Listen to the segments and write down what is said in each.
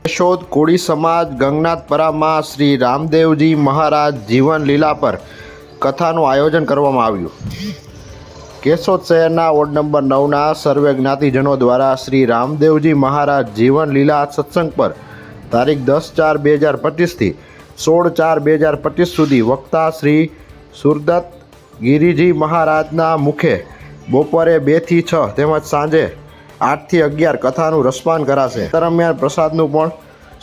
કેશોદ કોળી સમાજ ગંગનાથપરામાં શ્રી રામદેવજી મહારાજ જીવન લીલા પર કથાનું આયોજન કરવામાં આવ્યું। કેશોદ શહેરના વોર્ડ નંબર 9ના સર્વે જ્ઞાતિજનો દ્વારા શ્રી રામદેવજી મહારાજ જીવન લીલા સત્સંગ પર તારીખ 10/4/2025થી 16/4/2025 સુધી વક્તા શ્રી સુરદત્ત ગિરિજી મહારાજના મુખે બપોરે 2 થી 6 તેમજ સાંજે 8 થી 11 કથાનું રસપાન કરાશે। દરમિયાન પ્રસાદનું પણ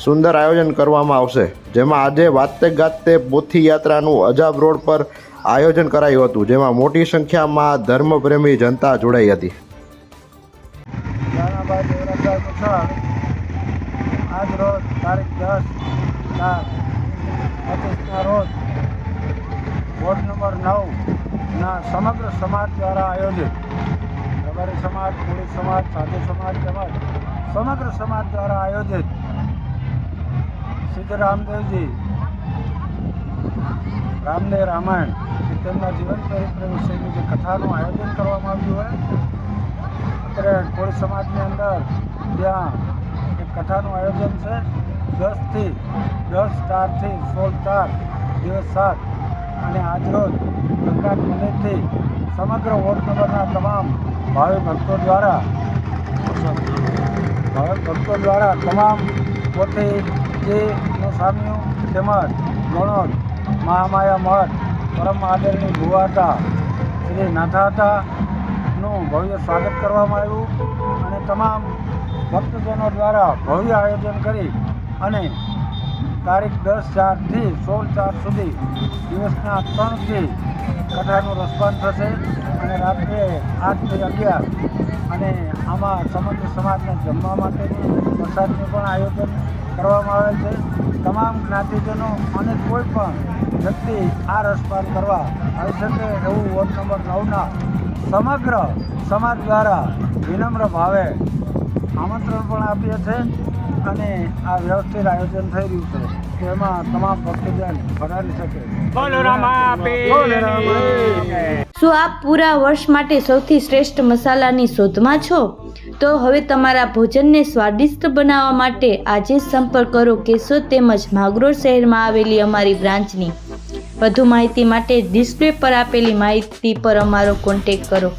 સુંદર આયોજન કરવામાં આવશે, જેમાં આજે વાતે ગાતે પોથી યાત્રાનું અજાબ રોડ પર આયોજન કરાયું હતું, જેમાં મોટી સંખ્યામાં ધર્મપ્રેમી જનતા જોડાઈ હતી। આજ રોજ તારીખ 10/4/25ના રોજ વોર્ડ નંબર 9ના સમગ્ર સમાજ દ્વારા આયોજિત રબારી સમાજ, કોળી સમાજ, સાધુ સમાજ તેમજ સમગ્ર સમાજ દ્વારા આયોજિત સિદ્ધ રામદેવજી રામદેવ રામાયણ તેમના જીવન ચરિત્ર વિશેની જે કથાનું આયોજન કરવામાં આવ્યું હોય, અત્યારે કોળી સમાજની અંદર ત્યાં એક કથાનું આયોજન છે 10/4થી 16/4 દિવસ 7 અને આજરોજ ગંગા મંદિરથી સમગ્ર વોર્ડ નંબરના તમામ ભાવિ ભક્તો દ્વારા તમામ પોથીજીનું સામ્યું તેમજ ગણોદ મહામાયા મઠ પરમ આદરણીય ભુવાતા શ્રી નાથાતાનું ભવ્ય સ્વાગત કરવામાં આવ્યું અને તમામ ભક્તજનો દ્વારા ભવ્ય આયોજન કરી અને તારીખ 10/4થી 16/4 સુધી દિવસના 3 થી કથાનું રસપાન થશે અને રાત્રે 8 થી 11 અને આમાં સમગ્ર સમાજને જમવા માટેની પ્રસાદનું પણ આયોજન કરવામાં આવેલ છે। તમામ જ્ઞાતિજનો અને કોઈ પણ વ્યક્તિ આ રસપાન કરવા આવી શકે એવું વોર્ડ નંબર 9ના સમગ્ર સમાજ દ્વારા વિનમ્ર ભાવે આમંત્રણ પણ આપીએ છીએ અને આ વ્યવસ્થિત આયોજન થઈ રહ્યું છે કે એમાં તમામ ભક્તજન ભરારી શકે। શું આપ પૂરા વર્ષ માટે સૌથી શ્રેષ્ઠ મસાલાની શોધમાં છો? તો હવે તમારા ભોજનને સ્વાદિષ્ટ બનાવવા માટે આજે સંપર્ક કરો કેશોદ તેમજ માંગરોળ શહેરમાં આવેલી અમારી બ્રાન્ચની। વધુ માહિતી માટે ડિસ્પ્લે પર આપેલી માહિતી પર અમારો કોન્ટેક્ટ કરો।